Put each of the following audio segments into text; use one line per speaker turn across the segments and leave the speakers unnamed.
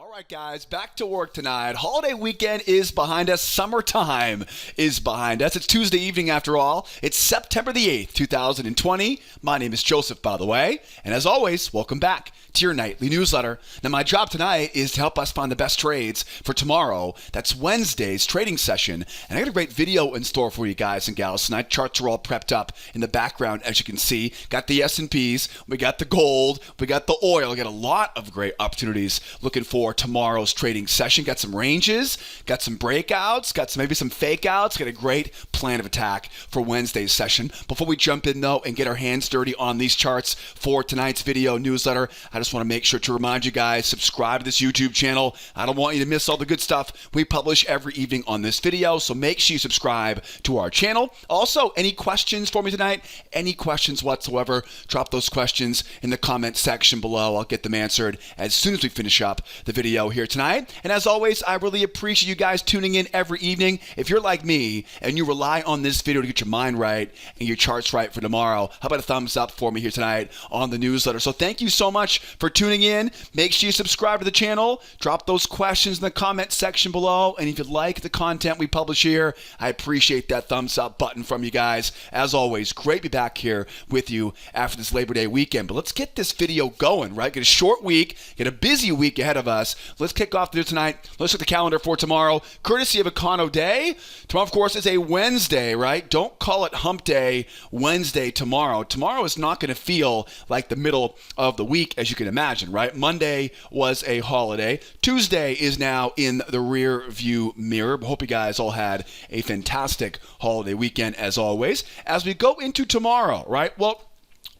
All right, guys, back to work tonight. Holiday weekend is behind us. Summertime is behind us. It's Tuesday evening after all. It's September the 8th, 2020. My name is Joseph, by the way. And as always, welcome back to your nightly newsletter. Now, my job tonight is to help us find the best trades for tomorrow. That's Wednesday's trading session. And I got a great video in store for you guys and gals tonight. Charts are all prepped up in the background, as you can see. Got the S&Ps, we got the gold, we got the oil. We got a lot of great opportunities looking for tomorrow's trading session. Got some ranges, got some breakouts, got maybe some fake outs, got a great plan of attack for Wednesday's session. Before we jump in though and get our hands dirty on these charts for tonight's video newsletter, I just want to make sure to remind you guys, subscribe to this YouTube channel. I don't want you to miss all the good stuff we publish every evening on this video, so make sure you subscribe to our channel. Also, any questions for me tonight? Any questions whatsoever, drop those questions in the comment section below. I'll get them answered as soon as we finish up the video here tonight. And as always, I really appreciate you guys tuning in every evening. If you're like me and you rely on this video to get your mind right and your charts right for tomorrow, how about a thumbs up for me here tonight on the newsletter? So thank you so much for tuning in. Make sure you subscribe to the channel. Drop those questions in the comment section below. And if you like the content we publish here, I appreciate that thumbs up button from you guys. As always, great to be back here with you after this Labor Day weekend. But let's get this video going, right? Get a short week, get a busy week ahead of us. Let's kick off the tonight. Let's look at the calendar for tomorrow, courtesy of Econo Day. Tomorrow, of course, is a Wednesday, right? Don't call it Hump Day Wednesday tomorrow. Tomorrow is not going to feel like the middle of the week, as you can imagine, right? Monday was a holiday. Tuesday is now in the rear view mirror. Hope you guys all had a fantastic holiday weekend, as always. As we go into tomorrow, right? Well,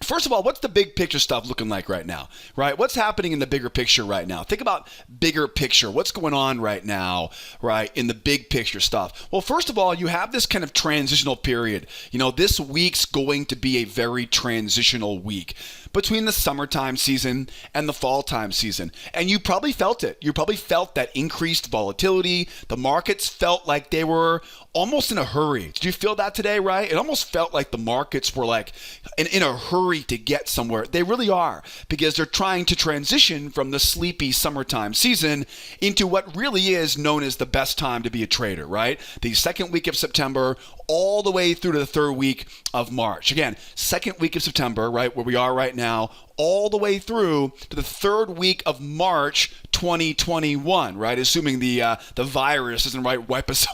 first of all, what's the big picture stuff looking like right now, right? What's happening in the bigger picture right now? Think about bigger picture. What's going on right now, right, in the big picture stuff? Well, first of all, you have this kind of transitional period. You know, this week's going to be a very transitional week between the summertime season and the fall time season. And you probably felt it. You probably felt that increased volatility. The markets felt like they were almost in a hurry. Did you feel that today, right? It almost felt like the markets were like in a hurry to get somewhere. They really are, because they're trying to transition from the sleepy summertime season into what really is known as the best time to be a trader, right? The second week of September all the way through to the third week of March. Again, second week of September, right, where we are right now, all the way through to the third week of March 2021, right? Assuming the virus doesn't wipe us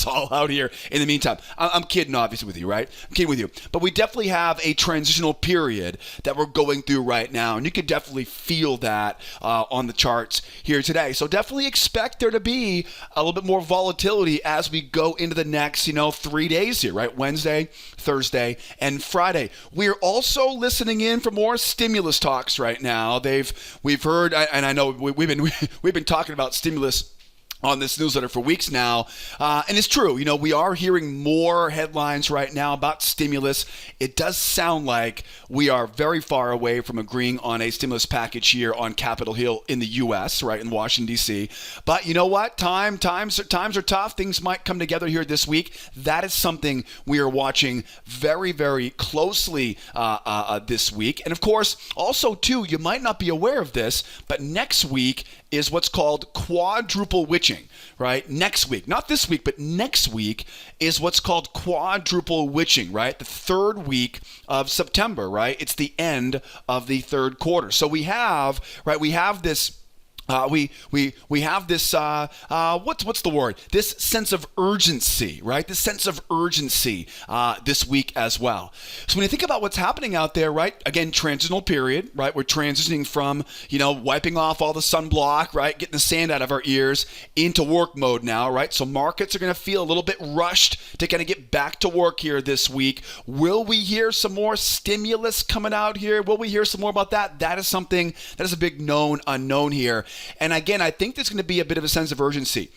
all out here in the meantime. I'm kidding, obviously, with you, right? I'm kidding with you. But we definitely have a transitional period that we're going through right now, and you could definitely feel that on the charts here today. So definitely expect there to be a little bit more volatility as we go into the next, 3 days here, right? Wednesday, Thursday, and Friday. We're also listening in for more stimulus talks right now. We've heard, and I know we've been talking about stimulus on this newsletter for weeks now, and it's true. We are hearing more headlines right now about stimulus. It does sound like we are very far away from agreeing on a stimulus package here on Capitol Hill in the U.S., right, in Washington, D.C. But you know what? Times are tough. Things might come together here this week. That is something we are watching very, very closely this week. And of course, also too, you might not be aware of this, but next week is what's called quadruple witching, right? Next week, not this week, but next week is what's called quadruple witching, right? The third week of September, right? It's the end of the third quarter. So we have this we have this what's the word? This sense of urgency, right? This sense of urgency this week as well. So when you think about what's happening out there, right? Again, transitional period, right? We're transitioning from wiping off all the sunblock, right? Getting the sand out of our ears into work mode now, right? So markets are going to feel a little bit rushed to kind of get back to work here this week. Will we hear some more stimulus coming out here? Will we hear some more about that? That is a big known unknown here. And again, I think there's going to be a bit of a sense of urgency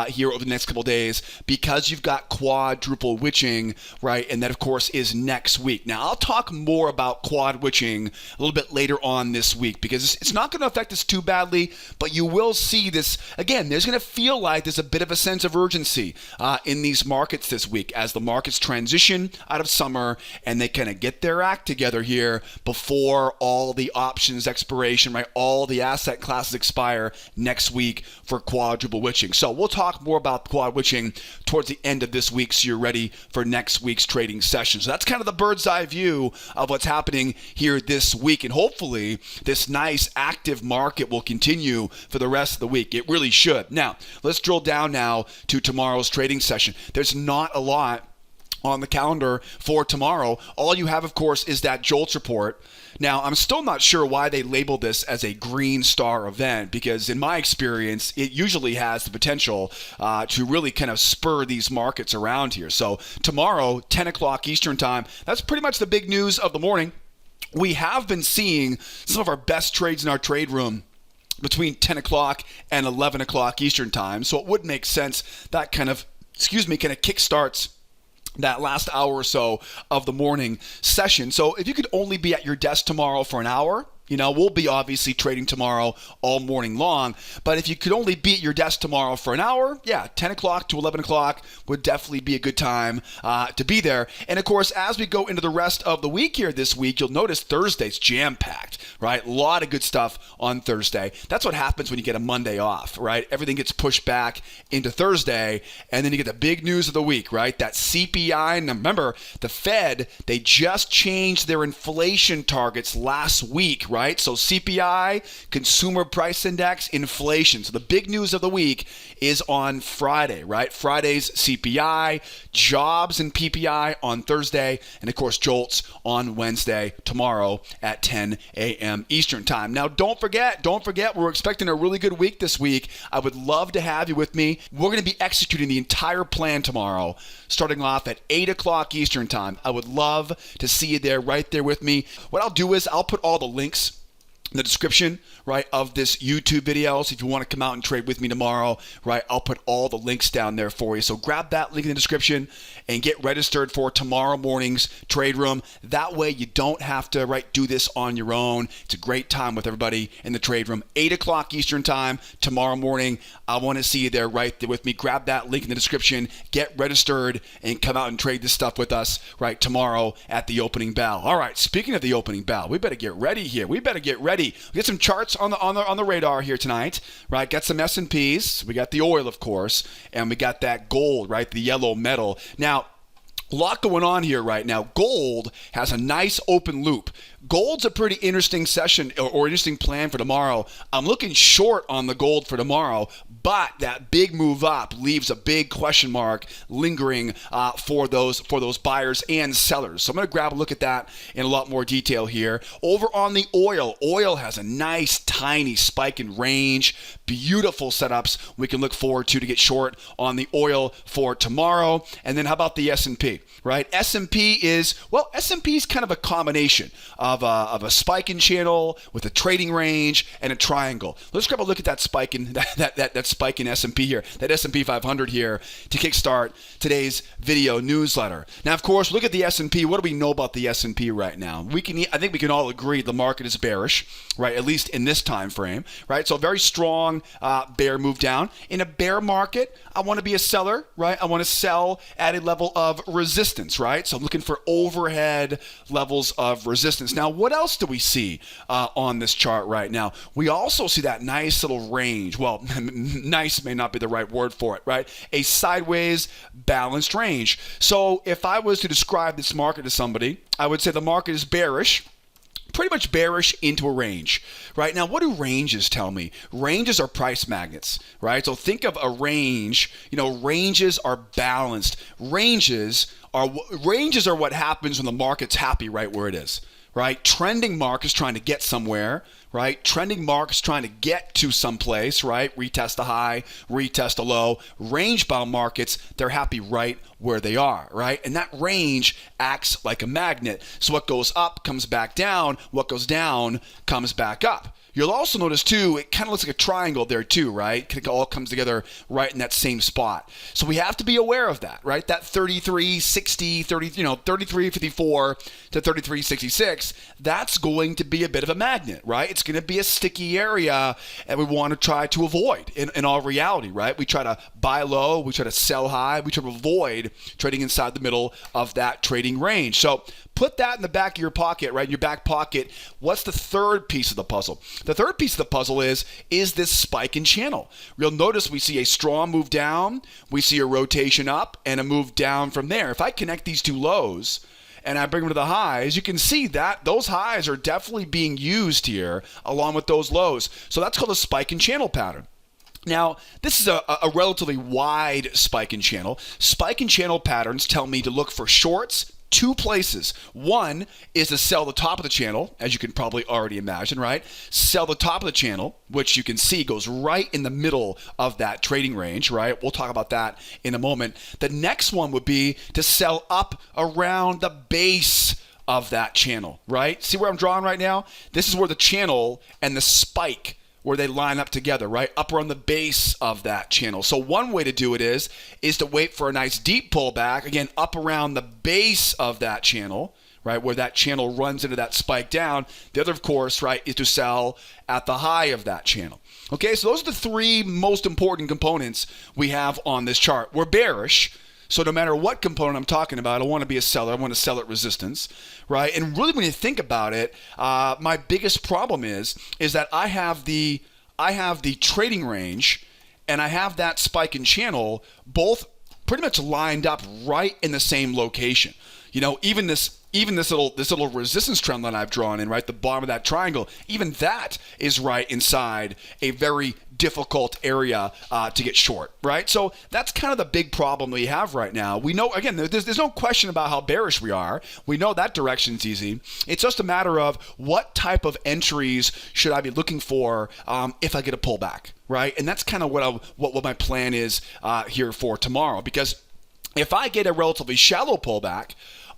here over the next couple of days, because you've got quadruple witching, right? And that, of course, is next week. Now, I'll talk more about quad witching a little bit later on this week, because it's not going to affect us too badly, but you will see this. Again, there's going to feel like there's a bit of a sense of urgency in these markets this week as the markets transition out of summer and they kind of get their act together here before all the options expiration, right? All the asset classes expire higher next week for quadruple witching. So we'll talk more about quad witching towards the end of this week so you're ready for next week's trading session. So that's kind of the bird's eye view of what's happening here this week. And hopefully this nice active market will continue for the rest of the week. It really should. Now, let's drill down now to tomorrow's trading session. There's not a lot on the calendar for tomorrow. All you have, of course, is that JOLTS report. Now, I'm still not sure why they labeled this as a green star event, because in my experience, it usually has the potential to really kind of spur these markets around here. So tomorrow, 10 o'clock Eastern time, that's pretty much the big news of the morning. We have been seeing some of our best trades in our trade room between 10 o'clock and 11 o'clock Eastern time. So it would make sense that kind of kickstarts that last hour or so of the morning session. So if you could only be at your desk tomorrow for an hour, we'll be obviously trading tomorrow all morning long. But if you could only be at your desk tomorrow for an hour, 10 o'clock to 11 o'clock would definitely be a good time to be there. And of course, as we go into the rest of the week here this week, you'll notice Thursday's jam-packed, right? A lot of good stuff on Thursday. That's what happens when you get a Monday off, right? Everything gets pushed back into Thursday, and then you get the big news of the week, right? That CPI. And remember, the Fed, they just changed their inflation targets last week, right? So CPI, Consumer Price Index, inflation. So the big news of the week is on Friday, right? Friday's CPI, jobs and PPI on Thursday, and of course JOLTS on Wednesday, tomorrow at 10 a.m. Eastern time. Now don't forget, we're expecting a really good week this week. I would love to have you with me. We're going to be executing the entire plan tomorrow, starting off at 8 o'clock Eastern time. I would love to see you there, right there with me. What I'll do is I'll put all the links in the description, right, of this YouTube video. So if you want to come out and trade with me tomorrow, right, I'll put all the links down there for you. So grab that link in the description and get registered for tomorrow morning's trade room. That way you don't have to, right, do this on your own. It's a great time with everybody in the trade room. 8 o'clock Eastern time tomorrow morning. I want to see you there right there with me. Grab that link in the description, get registered, and come out and trade this stuff with us, right, tomorrow at the opening bell. All right, speaking of the opening bell, we better get ready here. We get some charts on the radar here tonight, right? Got some S&Ps. We got the oil, of course, and we got that gold, right? The yellow metal. Now, a lot going on here right now. Gold has a nice open loop. Gold's a pretty interesting session or interesting plan for tomorrow. I'm looking short on the gold for tomorrow, but that big move up leaves a big question mark lingering for those buyers and sellers. So I'm going to grab a look at that in a lot more detail here. Over on the oil has a nice tiny spike in range. Beautiful setups we can look forward to get short on the oil for tomorrow. And then how about the S&P, right? S&P is kind of a combination of a spiking channel with a trading range and a triangle. Let's grab a look at that spike in that spike in S&P here, that S&P 500 here to kickstart today's video newsletter. Now, of course, look at the S&P. What do we know about the S&P right now? I think we can all agree the market is bearish, right? At least in this time frame, right? So a very strong bear move down. In a bear market, I want to be a seller, right? I want to sell at a level of resistance, right? So I'm looking for overhead levels of resistance. Now, what else do we see on this chart right now? We also see that nice little range. Well, nice may not be the right word for it, right? A sideways balanced range. So if I was to describe this market to somebody, I would say the market is bearish. Pretty much bearish into a range, right? Now, what do ranges tell me? Ranges are price magnets, right? So think of a range. Ranges are balanced. Ranges are what happens when the market's happy right where it is, right? Trending mark is trying to get somewhere, right? Trending mark is trying to get to someplace, right? Retest a high, retest a low. Range-bound markets, they're happy right where they are, right? And that range acts like a magnet. So what goes up comes back down. What goes down comes back up. You'll also notice, too, it kind of looks like a triangle there, too, right? It all comes together right in that same spot. So we have to be aware of that, right? That 33.60, 33.54 to 33.66, that's going to be a bit of a magnet, right? It's going to be a sticky area, and we want to try to avoid in all reality, right? We try to buy low, we try to sell high, we try to avoid trading inside the middle of that trading range. So put that in the back of your pocket, right? In your back pocket. What's the third piece of the puzzle? the third piece of the puzzle is this spike in channel. You'll notice we see a strong move down, we see a rotation up, and a move down from there. If I connect these two lows and I bring them to the highs, you can see that those highs are definitely being used here along with those lows. So that's called a spike in channel pattern. Now, this is a relatively wide spike in channel. Spike in channel patterns tell me to look for shorts two places. One is to sell the top of the channel, as you can probably already imagine, right? Sell the top of the channel, which you can see goes right in the middle of that trading range, right? We'll talk about that in a moment. The next one would be to sell up around the base of that channel, right? See where I'm drawing right now? This is where the channel and the spike, where they line up together, right? Up around the base of that channel. So one way to do it is to wait for a nice deep pullback, again, up around the base of that channel, right? Where that channel runs into that spike down. The other, of course, right, is to sell at the high of that channel. Okay, so those are the three most important components we have on this chart. We're bearish. So no matter what component I'm talking about, I want to be a seller. I want to sell at resistance, right? And really, when you think about it, my biggest problem is that I have the trading range and I have that spike in channel both pretty much lined up right in the same location. You know, even this little resistance trend line I've drawn in, right, the bottom of that triangle, even that is right inside a very difficult area to get short, right? So that's kind of the big problem we have right now. We know, again, there's no question about how bearish we are. We know that direction's easy. It's just a matter of what type of entries should I be looking for if I get a pullback, right? And that's kind of what my plan is here for tomorrow, because if I get a relatively shallow pullback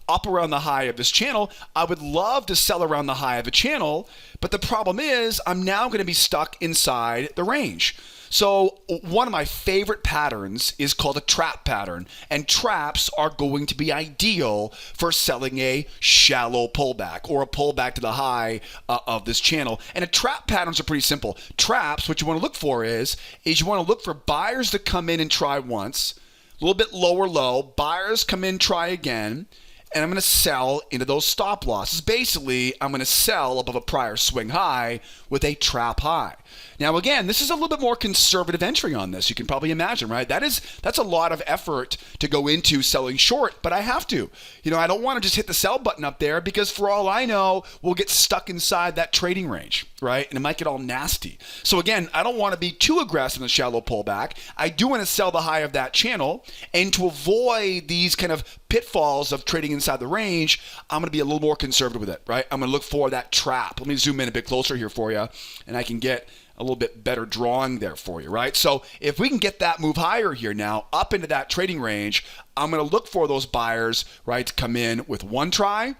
up around the high of this channel, I would love to sell around the high of the channel, but the problem is I'm now going to be stuck inside the range. So one of my favorite patterns is called a trap pattern, and traps are going to be ideal for selling a shallow pullback or a pullback to the high of this channel. And trap patterns are pretty simple. Traps, what you want to look for is you want to look for buyers to come in and try once, a little bit lower low, buyers come in, try again, and I'm going to sell into those stop losses. Basically, I'm going to sell above a prior swing high with a trap high. Now, again, this is a little bit more conservative entry on this. You can probably imagine, right? That's a lot of effort to go into selling short, but I have to. You know, I don't want to just hit the sell button up there because for all I know, we'll get stuck inside that trading range, right? And it might get all nasty. So again, I don't want to be too aggressive in the shallow pullback. I do want to sell the high of that channel, and to avoid these kind of pitfalls of trading inside the range, I'm going to be a little more conservative with it, right? I'm going to look for that trap. Let me zoom in a bit closer here for you, and I can get a little bit better drawing there for you, right? So if we can get that move higher here now, up into that trading range, I'm going to look for those buyers, right, to come in with one try,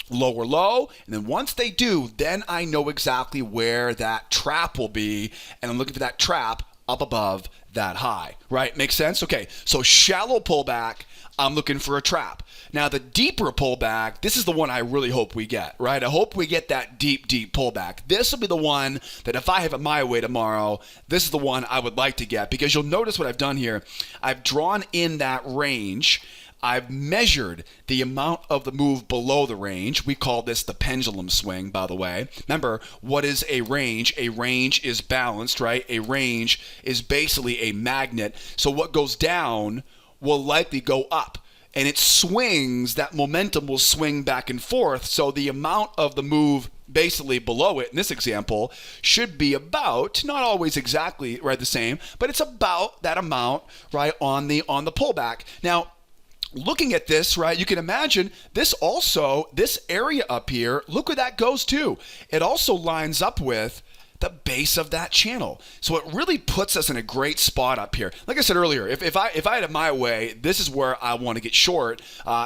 lower low, and then once they do, then I know exactly where that trap will be, and I'm looking for that trap up above that high, right? Makes sense? Okay, so shallow pullback, I'm looking for a trap. Now, the deeper pullback, this is the one I really hope we get, right? I hope we get that deep pullback. This will be the one that if I have it my way tomorrow, this is the one I would like to get, because you'll notice what I've done here. I've drawn in that range. I've measured the amount of the move below the range. We call this the pendulum swing, by the way. Remember, what is a range? A range is balanced, right? A range is basically a magnet. So what goes down will likely go up. And it swings, that momentum will swing back and forth. So the amount of the move basically below it, in this example, should be about, not always exactly right the same, but it's about that amount, right, on the pullback. Now, looking at this, right, you can imagine this area up here, look where that goes to. It also lines up with the base of that channel. So it really puts us in a great spot up here. Like I said earlier, if I had it my way, this is where I want to get short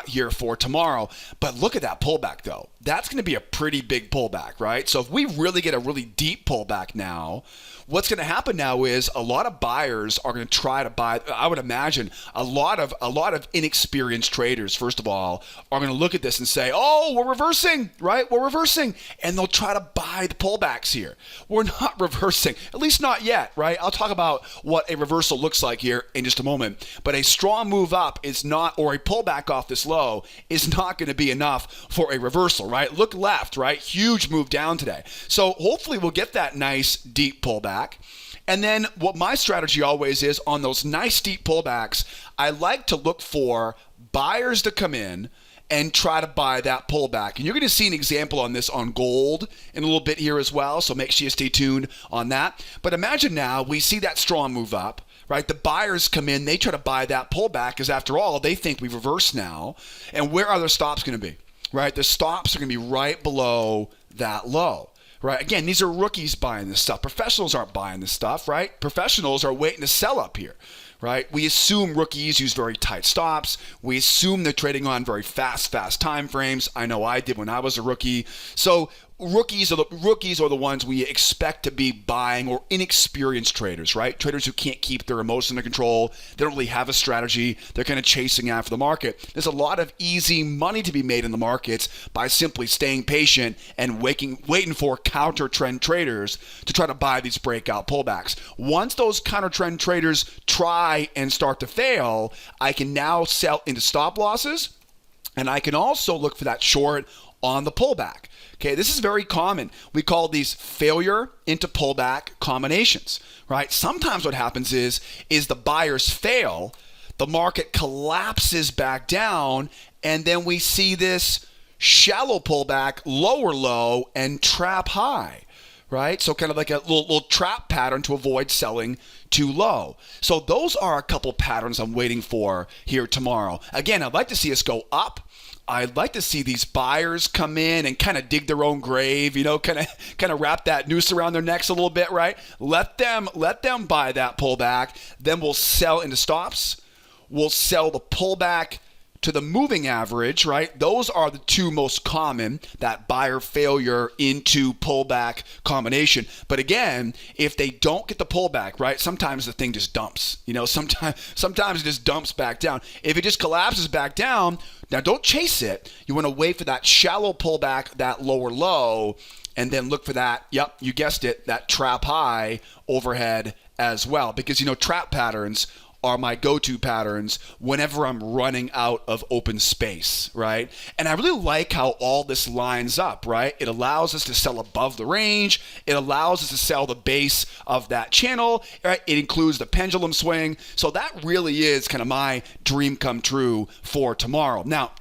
here for tomorrow. But look at that pullback though. That's going to be a pretty big pullback, right? So if we really get a really deep pullback now, what's going to happen now is a lot of buyers are going to try to buy. I would imagine a lot of inexperienced traders, first of all, are going to look at this and say, "Oh, we're reversing, right? We're reversing," and they'll try to buy the pullbacks here. We're not reversing, at least not yet, right? I'll talk about what a reversal looks like here in just a moment. But a strong move up is not, or a pullback off this low is not going to be enough for a reversal, reversal, right? Look left, right? Huge move down today. So hopefully we'll get that nice deep pullback. And then what my strategy always is on those nice deep pullbacks, I like to look for buyers to come in and try to buy that pullback. And you're going to see an example on this on gold in a little bit here as well. So make sure you stay tuned on that. But imagine now we see that strong move up, right? The buyers come in, they try to buy that pullback because after all, they think we've reversed now. And where are their stops going to be, right? The stops are going to be right below that low. Right. Again, these are rookies buying this stuff. Professionals aren't buying this stuff, right? Professionals are waiting to sell up here, right? We assume rookies use very tight stops. We assume they're trading on very fast time frames. I know I did when I was a rookie. So rookies are the ones we expect to be buying, or inexperienced traders, right? Traders who can't keep their emotions under control. They don't really have a strategy. They're kind of chasing after the market. There's a lot of easy money to be made in the markets by simply staying patient and waiting for counter trend traders to try to buy these breakout pullbacks. Once those counter trend traders try and start to fail, I can now sell into stop losses, and I can also look for that short on the pullback. Okay, this is very common. We call these failure into pullback combinations, right? Sometimes what happens is the buyers fail, the market collapses back down, and then we see this shallow pullback, lower low, and trap high, right? So kind of like a little trap pattern to avoid selling too low. So those are a couple patterns I'm waiting for here tomorrow. Again, I'd like to see us go up. I'd like to see these buyers come in and kind of dig their own grave, kind of wrap that noose around their necks a little bit, right? Let them buy that pullback. Then we'll sell into stops. We'll sell the pullback to the moving average, right? Those are the two most common, that buyer failure into pullback combination. But again, if they don't get the pullback, right, sometimes the thing just dumps. Sometimes it just dumps back down. If it just collapses back down, now don't chase it. You want to wait for that shallow pullback, that lower low, and then look for that, yep, you guessed it, that trap high overhead as well. Because, trap patterns are my go-to patterns whenever I'm running out of open space, right? And I really like how all this lines up, right? It allows us to sell above the range. It allows us to sell the base of that channel, right? It includes the pendulum swing. So that really is kind of my dream come true for tomorrow. Now,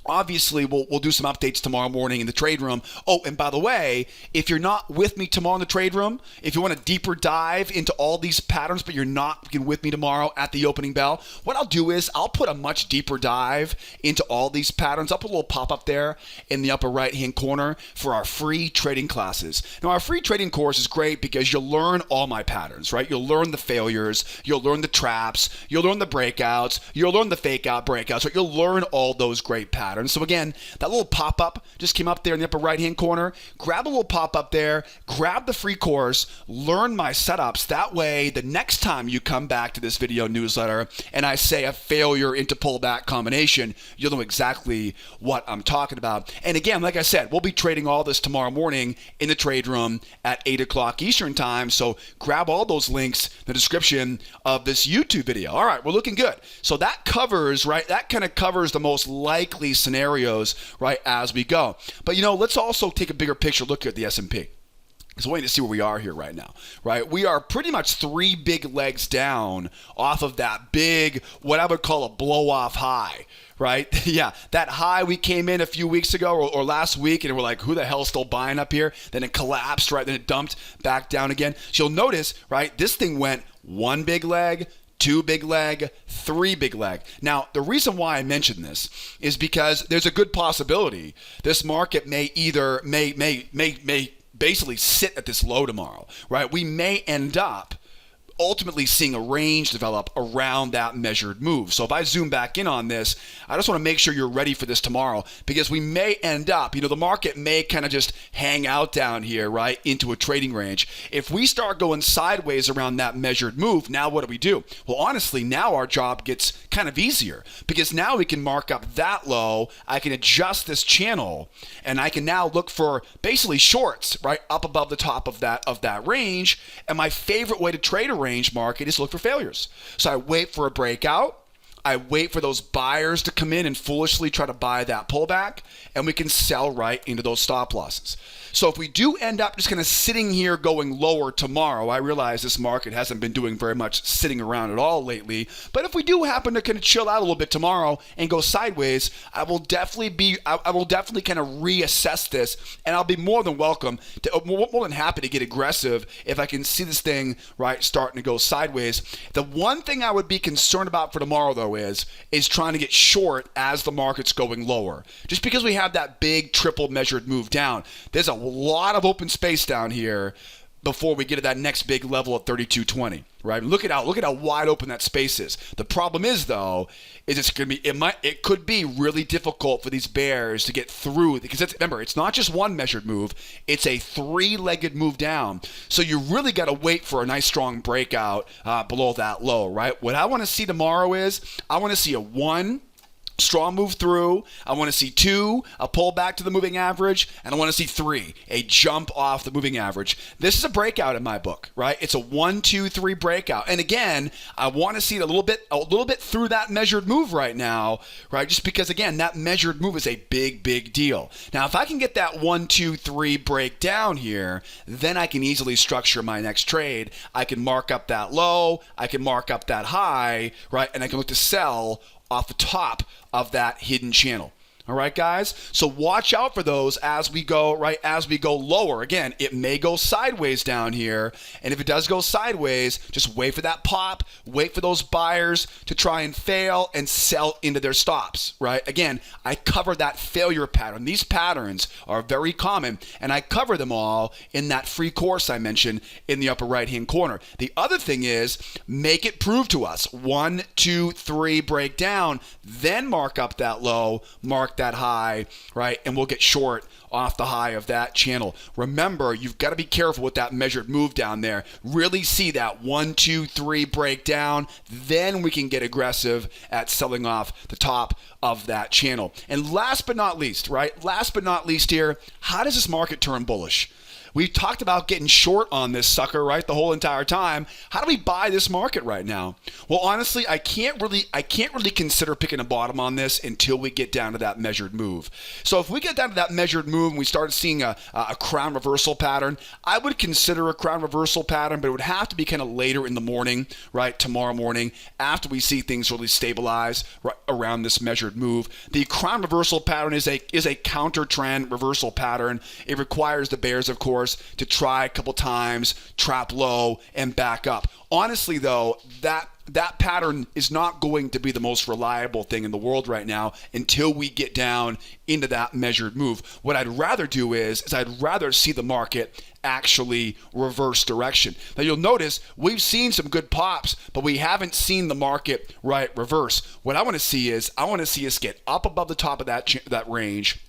obviously, we'll do some updates tomorrow morning in the trade room. Oh, and by the way, if you're not with me tomorrow in the trade room, if you want a deeper dive into all these patterns, but you're not with me tomorrow at the opening bell, what I'll do is I'll put a much deeper dive into all these patterns. I'll put a little pop-up there in the upper right-hand corner for our free trading classes. Now, our free trading course is great because you'll learn all my patterns, right? You'll learn the failures. You'll learn the traps. You'll learn the breakouts. You'll learn the fake-out breakouts. Right? You'll learn all those great patterns. So again, that little pop-up just came up there in the upper right-hand corner. Grab a little pop-up there, grab the free course, learn my setups. That way, the next time you come back to this video newsletter and I say a failure into pullback combination, you'll know exactly what I'm talking about. And again, like I said, we'll be trading all this tomorrow morning in the trade room at 8 o'clock Eastern time. So grab all those links in the description of this YouTube video. All right, we're looking good. So that covers, right? That kind of covers the most likely scenarios, right, as we go. But let's also take a bigger picture look at the S&P. Because waiting to see where we are here right now, right? We are pretty much 3 big legs down off of that big, what I would call a blow-off high, right? Yeah, that high we came in a few weeks ago or last week, and we're like, who the hell's still buying up here? Then it collapsed, right? Then it dumped back down again. So you'll notice, right, this thing went 1 big leg, 2 big leg, 3 big leg. Now, the reason why I mention this is because there's a good possibility this market may basically sit at this low tomorrow, right? We may end up ultimately seeing a range develop around that measured move. So if I zoom back in on this, I just want to make sure you're ready for this tomorrow, because we may end up, the market may kind of just hang out down here, right, into a trading range. If we start going sideways around that measured move, now what do? Well, honestly, now our job gets kind of easier, because now we can mark up that low. I can adjust this channel, and I can now look for basically shorts, right, up above the top of that range. And my favorite way to trade a range market is look for failures. So I wait for a breakout. I wait for those buyers to come in and foolishly try to buy that pullback, and we can sell right into those stop losses. So if we do end up just kind of sitting here going lower tomorrow, I realize this market hasn't been doing very much sitting around at all lately, but if we do happen to kind of chill out a little bit tomorrow and go sideways, I will definitely kind of reassess this, and I'll be more than happy to get aggressive if I can see this thing right starting to go sideways. The one thing I would be concerned about for tomorrow though is trying to get short as the market's going lower. Just because we have that big triple measured move down, there's a lot of open space down here before we get to that next big level at 32.20, right? Look at how wide open that space is. The problem is though, it could be really difficult for these bears to get through, because remember, it's not just one measured move, it's a three-legged move down. So you really got to wait for a nice strong breakout below that low, right? What I want to see tomorrow is I want to see a 1, strong move through. I want to see 2, a pullback to the moving average, and I want to see 3, a jump off the moving average. This is a breakout in my book, right? It's a 1, 2, 3 breakout. And again, I want to see it a little bit through that measured move right now, right? Just because again, that measured move is a big deal. Now, if I can get that 1, 2, 3 breakdown here, then I can easily structure my next trade. I can mark up that low, I can mark up that high, right? And I can look to sell off the top of that hidden channel. All right, guys? So watch out for those as we go, right? As we go lower. Again, it may go sideways down here. And if it does go sideways, just wait for that pop. Wait for those buyers to try and fail and sell into their stops, right? Again, I cover that failure pattern. These patterns are very common, and I cover them all in that free course I mentioned in the upper right-hand corner. The other thing is, make it prove to us. 1, 2, 3 break down, then mark up that low, mark that high, right? And we'll get short off the high of that channel. Remember, you've got to be careful with that measured move down there. Really see that 1, 2, 3 breakdown. Then we can get aggressive at selling off the top of that channel. And last but not least, right? Last but not least here, how does this market turn bullish? We talked about getting short on this sucker, right, the whole entire time. How do we buy this market right now? Well, honestly, I can't really consider picking a bottom on this until we get down to that measured move. So if we get down to that measured move and we start seeing a crown reversal pattern, I would consider a crown reversal pattern, but it would have to be kind of later in the morning, right, tomorrow morning, after we see things really stabilize right around this measured move. The crown reversal pattern is a counter trend reversal pattern. It requires the bears, of course, to try a couple times, trap low, and back up. Honestly, though, that pattern is not going to be the most reliable thing in the world right now until we get down into that measured move. What I'd rather do is I'd rather see the market actually reverse direction. Now you'll notice we've seen some good pops, but we haven't seen the market right reverse. What I want to see is us get up above the top of that range.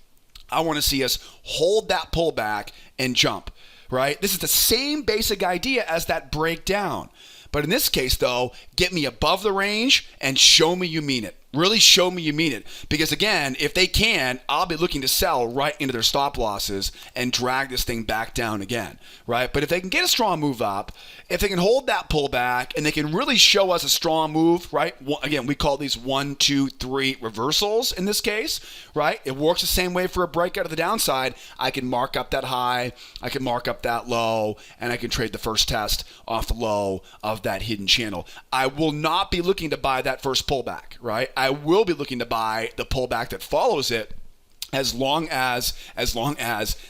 I want to see us hold that pullback and jump, right? This is the same basic idea as that breakdown. But in this case, though, get me above the range and show me you mean it. Really show me you mean it. Because again, if they can, I'll be looking to sell right into their stop losses and drag this thing back down again, right? But if they can get a strong move up, if they can hold that pullback and they can really show us a strong move, right? Again, we call these 1, 2, 3 reversals in this case, right? It works the same way for a breakout of the downside. I can mark up that high, I can mark up that low, and I can trade the first test off the low of that hidden channel. I will not be looking to buy that first pullback, right? I will be looking to buy the pullback that follows it as long as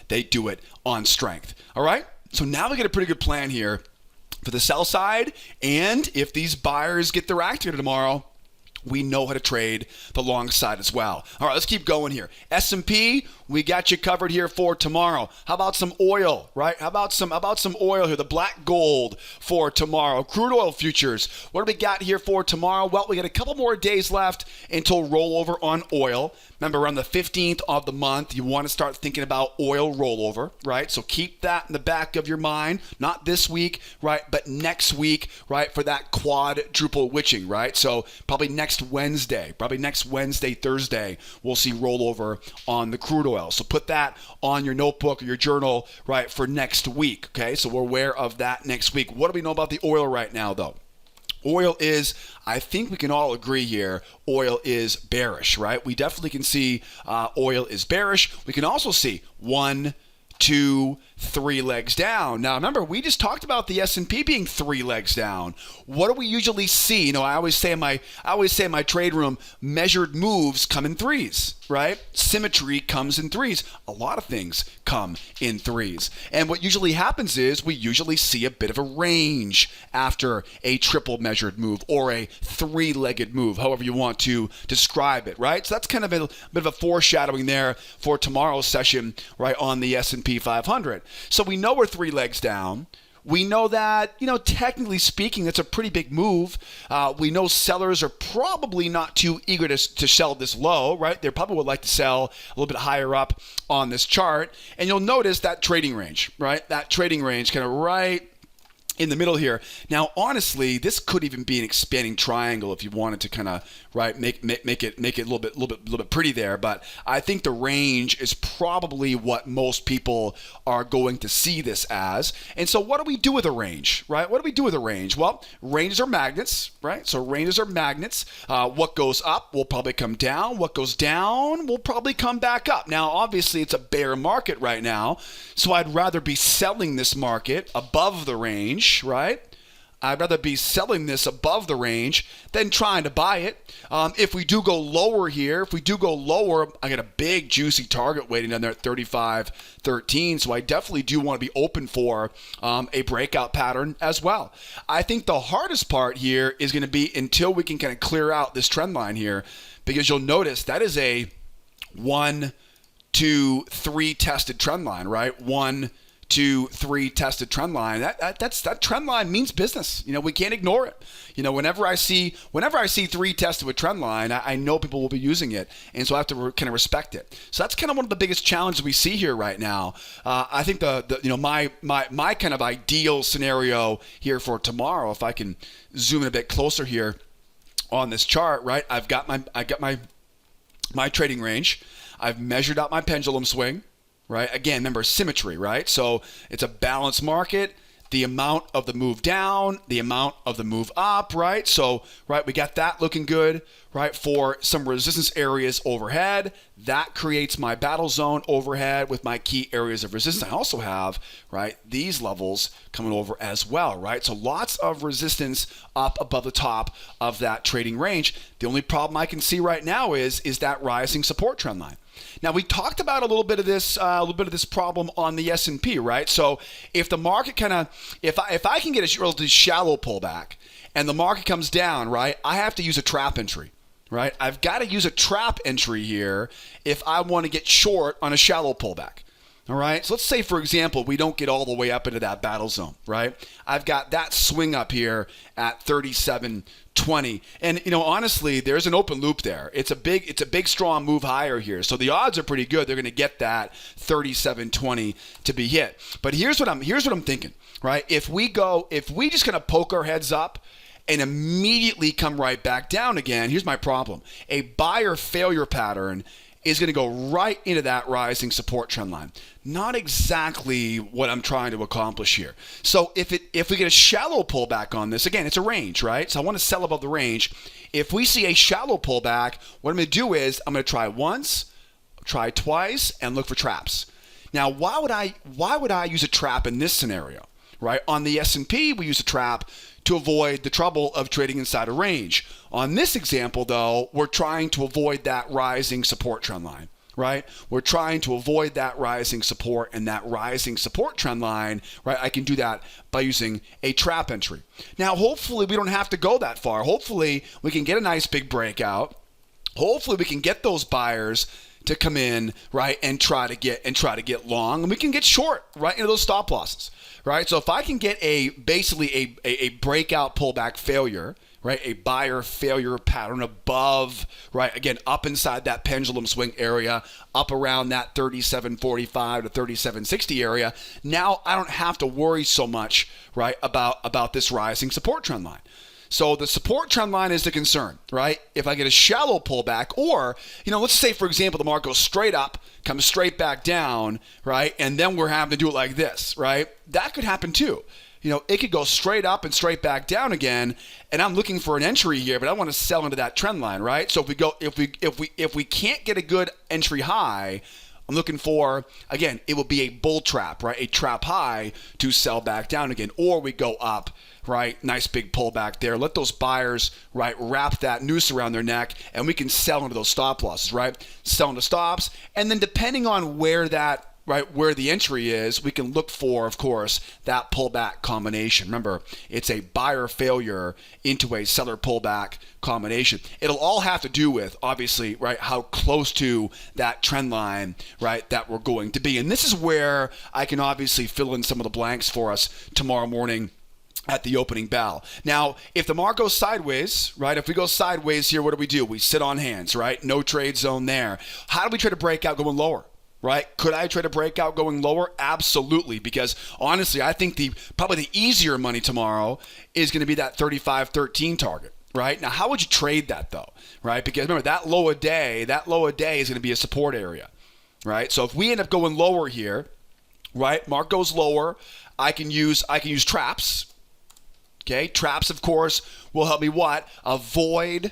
they do it on strength. All right? So now we get a pretty good plan here for the sell side, and if these buyers get their act together tomorrow, we know how to trade the long side as well. All right, let's keep going here. S&P, we got you covered here for tomorrow. How about some oil, right? How about some oil here, the black gold for tomorrow. Crude oil futures, what do we got here for tomorrow? Well, we got a couple more days left until rollover on oil. Remember, around the 15th of the month, you want to start thinking about oil rollover, right? So keep that in the back of your mind. Not this week, right, but next week, right, for that quadruple witching, right? So probably next Wednesday, Thursday, we'll see rollover on the crude oil. So put that on your notebook or your journal, right, for next week, okay? So we're aware of that next week. What do we know about the oil right now, though? Oil is, I think we can all agree here, oil is bearish, right? We definitely can see oil is bearish. We can also see 1, 2, 3 legs down. Now remember, we just talked about the S&P being 3 legs down. What do we usually see? I always say in my trade room, measured moves come in threes, right? Symmetry comes in threes. A lot of things come in threes. And what usually happens is we usually see a bit of a range after a triple measured move or a 3-legged move, however you want to describe it, right? So that's kind of a bit of a foreshadowing there for tomorrow's session, right, on the S&P 500. So we know we're 3 legs down. We know that, technically speaking, that's a pretty big move. We know sellers are probably not too eager to sell this low, right? They probably would like to sell a little bit higher up on this chart. And you'll notice that trading range, right? That trading range kind of right in the middle here. Now, honestly, this could even be an expanding triangle if you wanted to kind of make it a little bit pretty there. But I think the range is probably what most people are going to see this as. And so, what do we do with a range, right? What do we do with a range? Well, ranges are magnets, right? So ranges are magnets. What goes up will probably come down. What goes down will probably come back up. Now, obviously, it's a bear market right now, so I'd rather be selling this market above the range. Right? I'd rather be selling this above the range than trying to buy it. If we do go lower here, I got a big juicy target waiting down there at 35.13. So I definitely do want to be open for a breakout pattern as well. I think the hardest part here is going to be until we can kind of clear out this trend line here, because you'll notice that is a 1, 2, 3 tested trend line, right? 1, 2, 3 tested trend line. That trend line means business. We can't ignore it. Whenever I see 3 tested with trend line, I know people will be using it, and so I have to kind of respect it. So that's kind of one of the biggest challenges we see here right now. I think my kind of ideal scenario here for tomorrow, if I can zoom in a bit closer here on this chart, right? I've got my trading range. I've measured out my pendulum swing. Right? Again, remember symmetry, right? So it's a balanced market. The amount of the move down, the amount of the move up, right? So, right, we got that looking good, right? For some resistance areas overhead, that creates my battle zone overhead with my key areas of resistance. I also have, right, these levels coming over as well, right? So lots of resistance up above the top of that trading range. The only problem I can see right now is that rising support trend line. Now, we talked about a little bit of this problem on the S&P, right? So if the market if I can get a relatively shallow pullback and the market comes down, right, I have to use a trap entry, right? I've got to use a trap entry here if I want to get short on a shallow pullback. All right, so let's say, for example, we don't get all the way up into that battle zone, right? I've got that swing up here at 37.20, and honestly, there's an open loop there. It's a big, strong move higher here, so the odds are pretty good they're going to get that 37.20 to be hit. But here's what I'm thinking, right? If we just kind of poke our heads up and immediately come right back down again, here's my problem: a buyer failure pattern is going to go right into that rising support trend line. Not exactly what I'm trying to accomplish here. So if we get a shallow pullback on this, again, it's a range, right? So I want to sell above the range. If we see a shallow pullback, what I'm going to do is I'm going to try once, try twice, and look for traps. Now, why would I use a trap in this scenario, right? On the S&P, we use a trap to avoid the trouble of trading inside a range. On this example, though, we're trying to avoid that rising support trend line, right? We're trying to avoid that rising support and that rising support trend line, right? I can do that by using a trap entry. Now, hopefully, we don't have to go that far. Hopefully, we can get a nice big breakout. Hopefully, we can get those buyers to come in, right, and try to get long, and we can get short right into those stop losses, right? So if I can get basically a breakout pullback failure, right, a buyer failure pattern above, right, again, up inside that pendulum swing area, up around that 37.45 to 37.60 area, now I don't have to worry so much, right, about this rising support trend line. So the support trend line is the concern, right? If I get a shallow pullback, or, let's say, for example, the market goes straight up, comes straight back down, right? And then we're having to do it like this, right? That could happen too. It could go straight up and straight back down again, and I'm looking for an entry here, but I want to sell into that trend line, right? So if we can't get a good entry high, I'm looking for, again, it will be a bull trap, right? A trap high to sell back down again, or we go up, right? Nice big pullback there. Let those buyers, right, wrap that noose around their neck, and we can sell into those stop losses, right? Sell into stops, and then depending on where the entry is, we can look for, of course, that pullback combination. Remember, it's a buyer failure into a seller pullback combination. It'll all have to do with, obviously, right, how close to that trend line, right, that we're going to be. And this is where I can obviously fill in some of the blanks for us tomorrow morning at the opening bell. Now, if the market goes sideways, right, if we go sideways here, what do? We sit on hands, right? No trade zone there. How do we try to break out going lower? Right? Could I try to break out going lower? Absolutely, because honestly, I think probably the easier money tomorrow is going to be that 35.13 target. Right? Now, how would you trade that though? Right? Because remember, that low a day is going to be a support area. Right? So if we end up going lower here, right? Mark goes lower, I can use traps. Okay? Traps, of course, will help me what? Avoid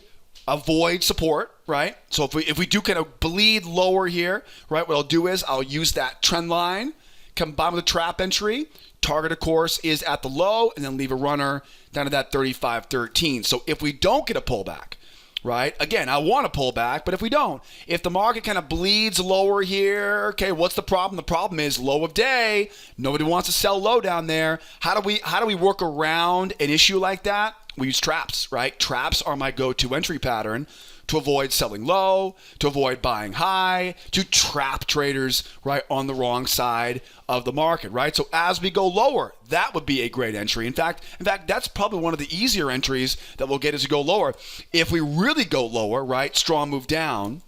support, right? So if we do kind of bleed lower here, right, what I'll do is I'll use that trend line, combine with a trap entry. Target, of course, is at the low, and then leave a runner down to that 35.13. So if we don't get a pullback, right, again, I want a pullback, but if we don't, if the market kind of bleeds lower here, okay, what's the problem? The problem is low of day. Nobody wants to sell low down there. How do we work around an issue like that? We use traps, right? Traps are my go-to entry pattern to avoid selling low, to avoid buying high, to trap traders, right, on the wrong side of the market, right? So as we go lower, that would be a great entry. In fact, that's probably one of the easier entries that we'll get as we go lower. If we really go lower, right, strong move down,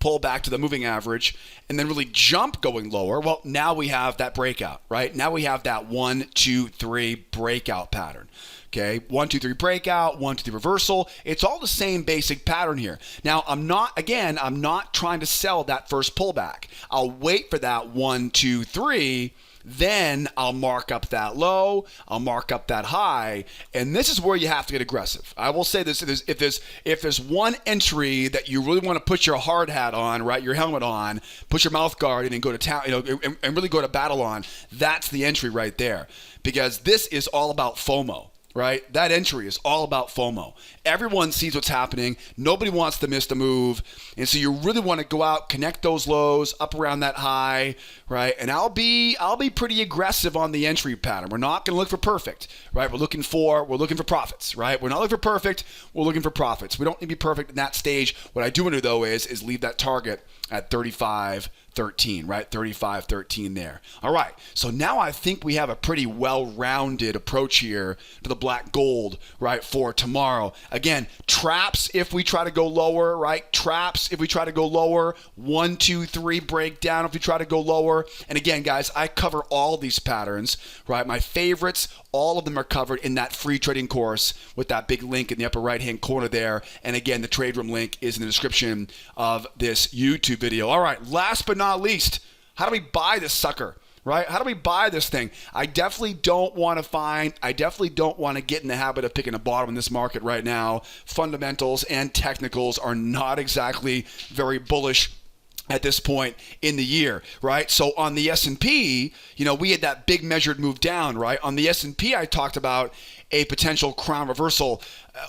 pull back to the moving average, and then really jump going lower, well, now we have that breakout, right? Now we have that 1, 2, 3 breakout pattern. Okay, 1, 2, 3 breakout, 1, 2, 3 reversal. It's all the same basic pattern here. Now, I'm not trying to sell that first pullback. I'll wait for that 1, 2, 3. Then I'll mark up that low, I'll mark up that high, and this is where you have to get aggressive. I will say this: if there's one entry that you really want to put your hard hat on, right, your helmet on, put your mouth guard in, and go to town, and really go to battle on, that's the entry right there, because this is all about FOMO. Right? That entry is all about FOMO. Everyone sees what's happening. Nobody wants to miss the move. And so you really want to go out, connect those lows up around that high, right? And I'll be pretty aggressive on the entry pattern. We're not going to look for perfect, right? We're looking for profits, right? We're not looking for perfect. We're looking for profits. We don't need to be perfect in that stage. What I do want to do though is leave that target at 35.13, right? 35.13 there. All right. So now I think we have a pretty well-rounded approach here to the black gold, right, for tomorrow. Again, traps if we try to go lower, right? Traps if we try to go lower. 1, 2, 3 breakdown if we try to go lower. And again, guys, I cover all these patterns, right? My favorites, all of them are covered in that free trading course with that big link in the upper right-hand corner there. And again, the trade room link is in the description of this YouTube video. All right, last but not least, how do we buy this sucker? Right? How do we buy this thing? I definitely don't want to get in the habit of picking a bottom in this market right now. Fundamentals and technicals are not exactly very bullish at this point in the year, right? So on the S&P, we had that big measured move down, right? On the S&P, I talked about a potential crown reversal.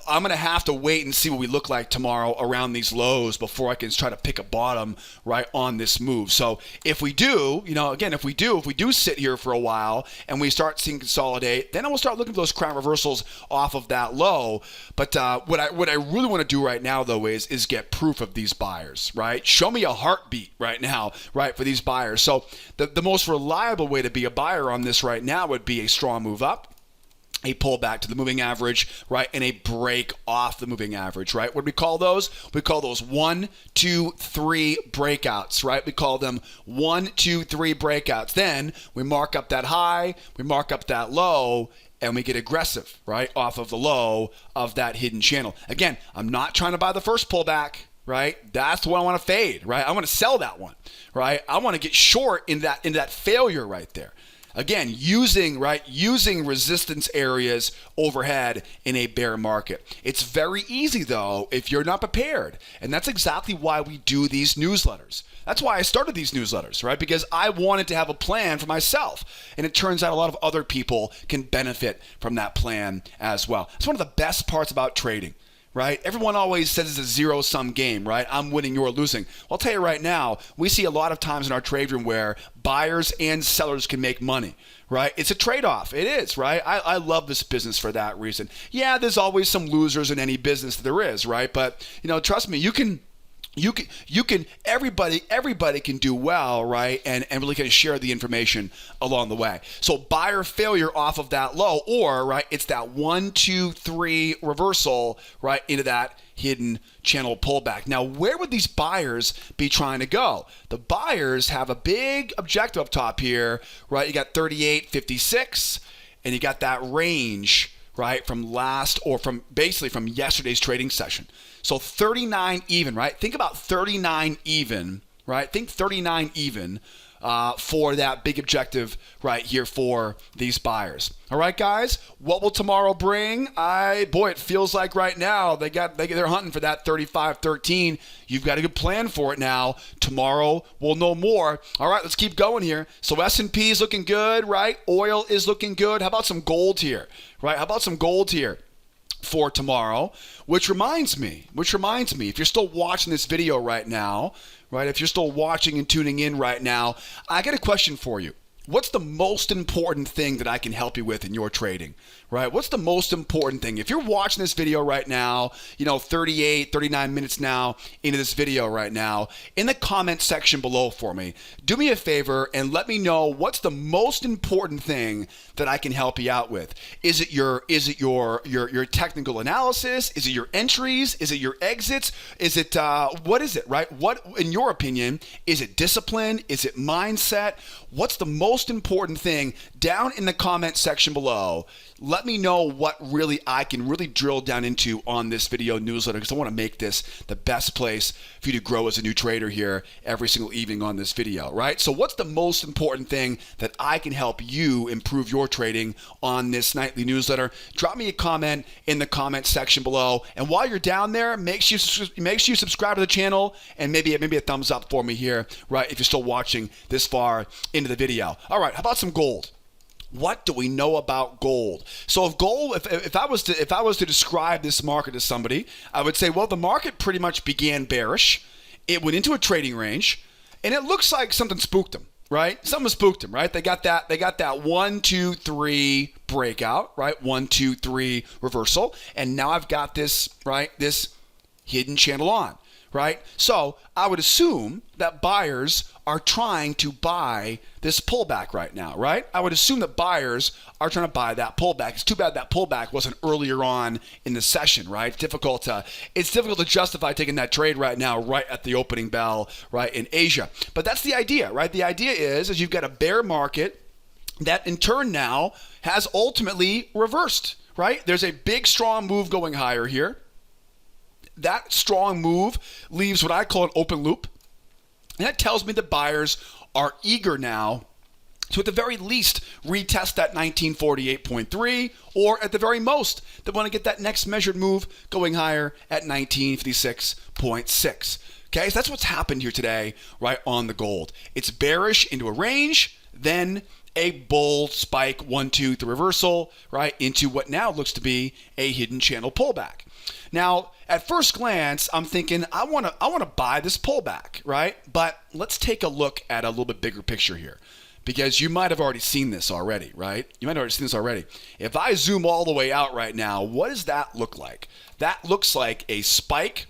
I'm going to have to wait and see what we look like tomorrow around these lows before I can try to pick a bottom right on this move. So if we do, if we do sit here for a while and we start seeing consolidate, then I will start looking for those crown reversals off of that low. But what I really want to do right now though is get proof of these buyers, right? Show me a heartbeat right now, right, for these buyers. So the most reliable way to be a buyer on this right now would be a strong move up, a pullback to the moving average, right, and a break off the moving average, right? What do we call those? We call those 1, 2, 3 breakouts, right? We call them 1, 2, 3 breakouts. Then we mark up that high, we mark up that low, and we get aggressive, right, off of the low of that hidden channel. Again, I'm not trying to buy the first pullback, right? That's the one I want to fade, right? I want to sell that one, right? I want to get short in that failure right there. Again, using resistance areas overhead in a bear market. It's very easy, though, if you're not prepared. And that's exactly why we do these newsletters. That's why I started these newsletters, right? Because I wanted to have a plan for myself. And it turns out a lot of other people can benefit from that plan as well. It's one of the best parts about trading. Right? Everyone always says it's a zero-sum game, right? I'm winning, you're losing. Well, I'll tell you right now, we see a lot of times in our trade room where buyers and sellers can make money, right? It's a trade-off. It is, right? I love this business for that reason. Yeah, there's always some losers in any business that there is, right? But, trust me, you can everybody can do well, right? And really kind of share the information along the way. So buyer failure off of that low, or right, it's that 1, 2, 3 reversal, right, into that hidden channel pullback. Now, where would these buyers be trying to go? The buyers have a big objective up top here, right? You got 38.56, and you got that range, right, from yesterday's trading session. So 39 even, right? Think about 39 even, right? Think 39 even for that big objective right here for these buyers. All right, guys, what will tomorrow bring? It feels like right now they're hunting for that 35.13. You've got a good plan for it now. Tomorrow we'll know more. All right, let's keep going here. So S&P is looking good, right? Oil is looking good. How about some gold here, right? How about some gold here for tomorrow? Which reminds me, if you're still watching this video right now, right, if you're still watching and tuning in right now, I got a question for you. What's the most important thing that I can help you with in your trading, right? What's the most important thing? If you're watching this video right now, 38, 39 minutes now into this video right now, in the comment section below for me, do me a favor and let me know what's the most important thing that I can help you out with. Is it your technical analysis? Is it your entries? Is it your exits? Is it what is it, right? What, in your opinion, is it discipline? Is it mindset? What's the most important thing down in the comment section below? Let me know what I can really drill down into on this video newsletter, because I want to make this the best place for you to grow as a new trader here every single evening on this video, right? So what's the most important thing that I can help you improve your trading on this nightly newsletter? Drop me a comment in the comment section below. And while you're down there, make sure you subscribe to the channel, and maybe a thumbs up for me here, right, if you're still watching this far into the video. All right, how about some gold? What do we know about gold? So if I was to describe this market to somebody, I would say, well, the market pretty much began bearish. It went into a trading range, and it looks like something spooked them, right? Something spooked them, right? They got that 1, 2, 3 breakout, right? 1, 2, 3 reversal, and now I've got this, right? This hidden channel on, right? So I would assume that buyers are trying to buy this pullback right now, right? I would assume that buyers are trying to buy that pullback. It's too bad that pullback wasn't earlier on in the session, right? It's difficult to justify taking that trade right now, right at the opening bell, right, in Asia. But that's the idea, right? The idea is you've got a bear market that in turn now has ultimately reversed, right? There's a big, strong move going higher here. That strong move leaves what I call an open loop. And that tells me the buyers are eager now to, at the very least, retest that 1948.3, or at the very most, they want to get that next measured move going higher at 1956.6. Okay, so that's what's happened here today, right, on the gold. It's bearish into a range, then a bull spike, 1, 2, 3 reversal, right, into what now looks to be a hidden channel pullback. Now, at first glance, I'm thinking I want to buy this pullback, right? But let's take a look at a little bit bigger picture here, because you might have already seen this already, right? You might have already seen this already. If I zoom all the way out right now, what does that look like? That looks like a spike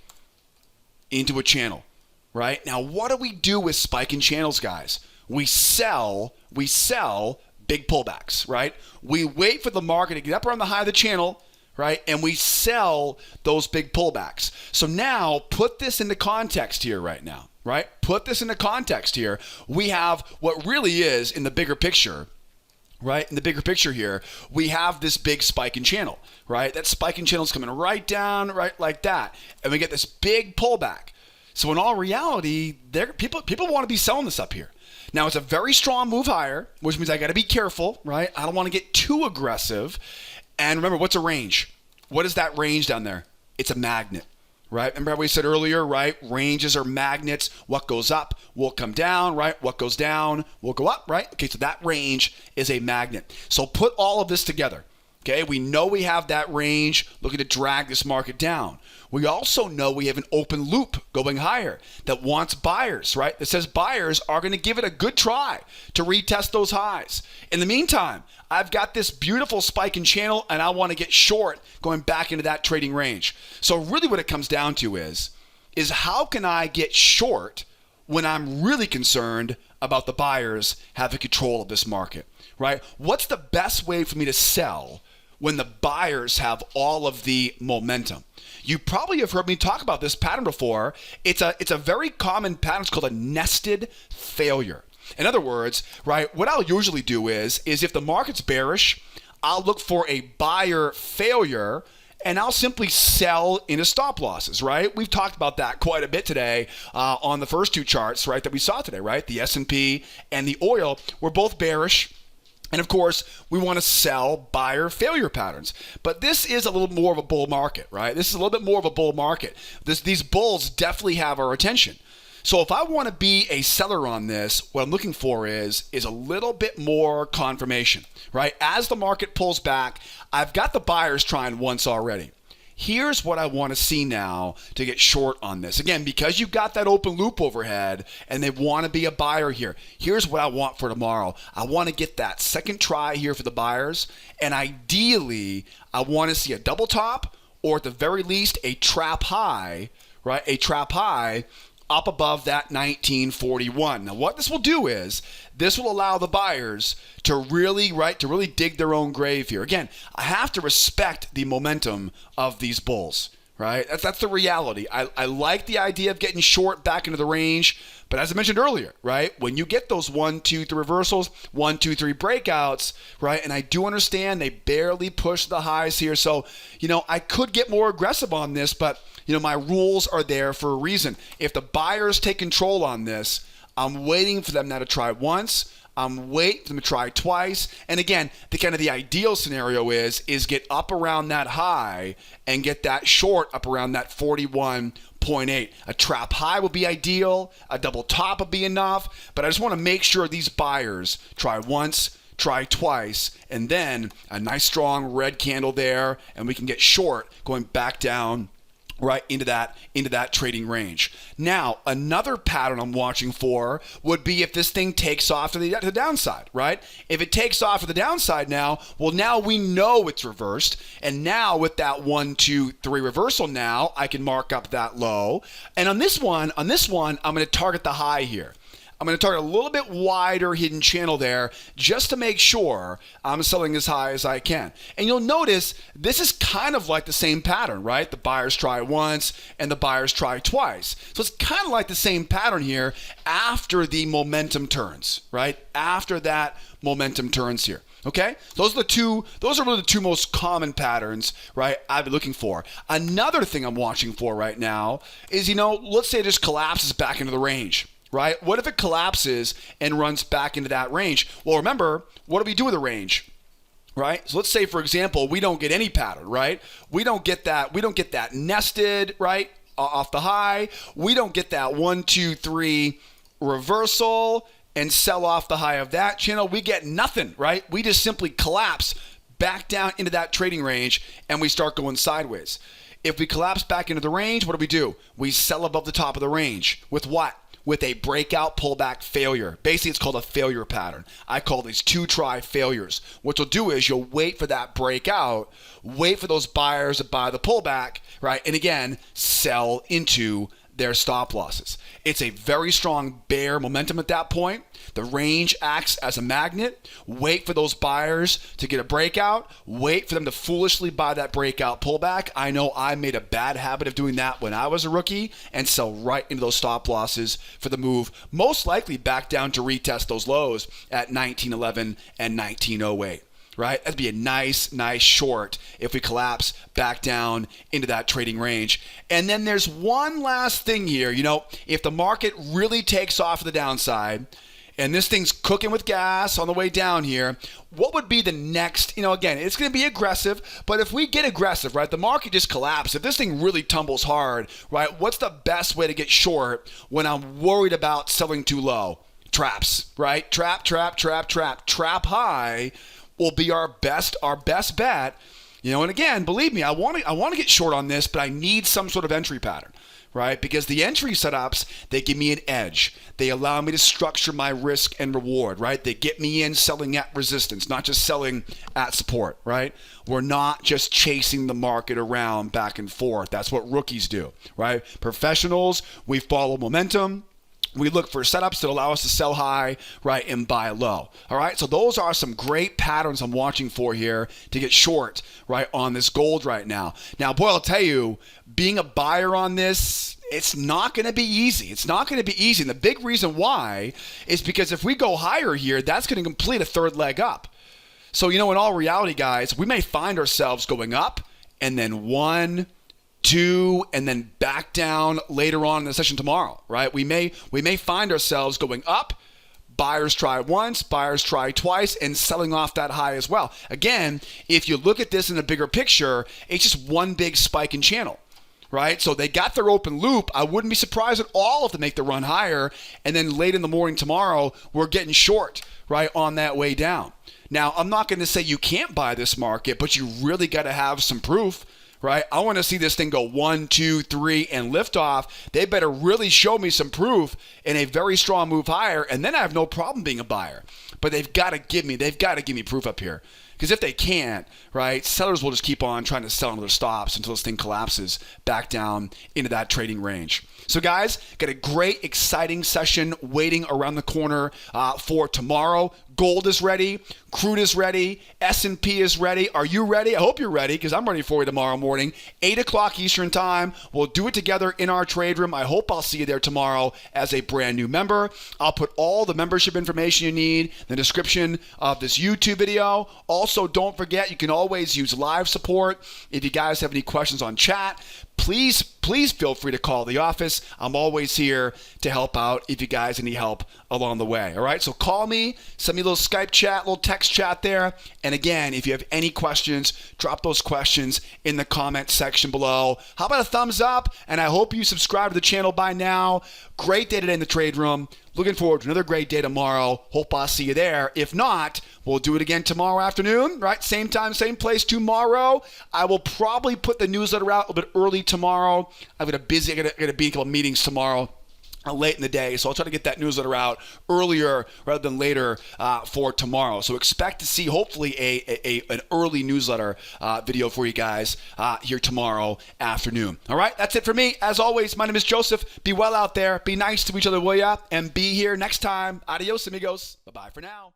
into a channel, right? Now, what do we do with spiking channels, guys? We sell big pullbacks, right? We wait for the market to get up around the high of the channel, right? And we sell those big pullbacks. So now put this into context here right now, right? Put this into context here. We have what really is, in the bigger picture, right? In the bigger picture here, we have this big spike in channel, right? That spike in channel is coming right down, right like that. And we get this big pullback. So in all reality, people want to be selling this up here. Now, it's a very strong move higher, which means I got to be careful, right? I don't want to get too aggressive. And remember, what's a range? What is that range down there? It's a magnet, right? Remember how we said earlier, right? Ranges are magnets. What goes up will come down, right? What goes down will go up, right? Okay, so that range is a magnet. So put all of this together. Okay, we know we have that range looking to drag this market down. We also know we have an open loop going higher that wants buyers, right? That says buyers are going to give it a good try to retest those highs. In the meantime, I've got this beautiful spike in channel and I want to get short going back into that trading range. So really what it comes down to is how can I get short when I'm really concerned about the buyers having control of this market, right? What's the best way for me to sell when the buyers have all of the momentum? You probably have heard me talk about this pattern before. It's a very common pattern. It's called a nested failure. In other words, right, what I'll usually do is if the market's bearish, I'll look for a buyer failure and I'll simply sell into stop losses, right? We've talked about that quite a bit today on the first two charts, right, that we saw today, right? The S&P and the oil were both bearish. And of course, we want to sell buyer failure patterns. But this is a little more of a bull market, right? This is a little bit more of a bull market. These bulls definitely have our attention. So if I want to be a seller on this, what I'm looking for is a little bit more confirmation, right? As the market pulls back, I've got the buyers trying once already. Here's what I want to see now to get short on this. Again, because you've got that open loop overhead and they want to be a buyer here. Here's what I want for tomorrow. I want to get that second try here for the buyers. And ideally, I want to see a double top or at the very least a trap high, right? A trap high up above that 1941. Now, what this will do is this will allow the buyers to really dig their own grave here. Again, I have to respect the momentum of these bulls, right? That's the reality. I like the idea of getting short back into the range, but as I mentioned earlier, right, when you get those 1, 2, 3 reversals, 1, 2, 3 breakouts, right, and I do understand they barely push the highs here, so, I could get more aggressive on this, but my rules are there for a reason. If the buyers take control on this, I'm waiting for them now to try once. I'm waiting for them to try twice. And again, the ideal scenario is get up around that high and get that short up around that 41.8. A trap high would be ideal. A double top would be enough. But I just want to make sure these buyers try once, try twice, and then a nice strong red candle there, and we can get short going back down right into that trading range. Now, another pattern I'm watching for would be if this thing takes off to the downside, right? If it takes off to the downside now we know it's reversed. And now with that 1, 2, 3 reversal now, I can mark up that low. And on this one, I'm going to target the high here. I'm going to target a little bit wider hidden channel there just to make sure I'm selling as high as I can. And you'll notice this is kind of like the same pattern, right? The buyers try once and the buyers try twice. So it's kind of like the same pattern here after the momentum turns, right? After that momentum turns here. Okay, those are really the two most common patterns, right? I've been looking for. Another thing I'm watching for right now is, let's say it just collapses back into the range. Right? What if it collapses and runs back into that range? Well, remember, what do we do with the range? Right? So let's say, for example, we don't get any pattern, right? We don't get that nested, right, off the high. We don't get that 1, 2, 3 reversal and sell off the high of that channel. We get nothing, right? We just simply collapse back down into that trading range and we start going sideways. If we collapse back into the range, what do? We sell above the top of the range. With what? With a breakout pullback failure. Basically, it's called a failure pattern. I call these 2-try failures. What you'll do is you'll wait for that breakout, wait for those buyers to buy the pullback, right? And again, sell into their stop losses. It's a very strong bear momentum at that point. The range acts as a magnet. Wait for those buyers to get a breakout. Wait for them to foolishly buy that breakout pullback. I know I made a bad habit of doing that when I was a rookie and sell right into those stop losses for the move, most likely back down to retest those lows at 1911 and 1908. Right? That'd be a nice short if we collapse back down into that trading range. And then there's one last thing here. If the market really takes off to the downside and this thing's cooking with gas on the way down here, what would be the next, again, it's going to be aggressive, but if we get aggressive, right, the market just collapses. If this thing really tumbles hard, right, what's the best way to get short when I'm worried about selling too low? Traps, right? Trap high will be our best bet. And again, believe me, I want to get short on this, but I need some sort of entry pattern, right? Because the entry setups, they give me an edge. They allow me to structure my risk and reward, right? They get me in selling at resistance, not just selling at support, right? We're not just chasing the market around back and forth. That's what rookies do, right? Professionals, we follow momentum. We look for setups that allow us to sell high, right, and buy low. All right, so those are some great patterns I'm watching for here to get short, right, on this gold right now. Now, boy, I'll tell you, being a buyer on this, it's not going to be easy. It's not going to be easy. And the big reason why is because if we go higher here, that's going to complete a third leg up. So, in all reality, guys, we may find ourselves going up and then 1, 2, and then back down later on in the session tomorrow, right? We may find ourselves going up, buyers try once, buyers try twice, and selling off that high as well. Again, if you look at this in a bigger picture, it's just one big spike in channel, right? So they got their open loop. I wouldn't be surprised at all if they make the run higher, and then late in the morning tomorrow, we're getting short, right, on that way down. Now, I'm not going to say you can't buy this market, but you really got to have some proof, right? I want to see this thing go 1, 2, 3 and lift off. They better really show me some proof in a very strong move higher, and then I have no problem being a buyer. But they've got to give me proof up here. Because if they can't, right, sellers will just keep on trying to sell into their stops until this thing collapses back down into that trading range. So guys, got a great, exciting session waiting around the corner for tomorrow. Gold is ready. Crude is ready. S&P is ready. Are you ready? I hope you're ready because I'm ready for you tomorrow morning, 8 o'clock Eastern time. We'll do it together in our trade room. I hope I'll see you there tomorrow as a brand new member. I'll put all the membership information you need in the description of this YouTube video. Also, don't forget, you can always use live support. If you guys have any questions on chat, please feel free to call the office. I'm always here to help out if you guys need help along the way. All right, so call me, send me a little Skype chat, little text chat there. And again, if you have any questions, drop those questions in the comment section below. How about a thumbs up? And I hope you subscribe to the channel by now. Great day today in the trade room. Looking forward to another great day tomorrow. Hope I'll see you there. If not, we'll do it again tomorrow afternoon, right? Same time, same place tomorrow. I will probably put the newsletter out a little bit early tomorrow. I'm going to be in a couple of meetings tomorrow late in the day, so I'll try to get that newsletter out earlier rather than later for tomorrow. So expect to see hopefully an early newsletter video for you guys here tomorrow afternoon. All right, that's it for me. As always, my name is Joseph. Be well out there. Be nice to each other, will ya? And be here next time. Adios, amigos. Bye-bye for now.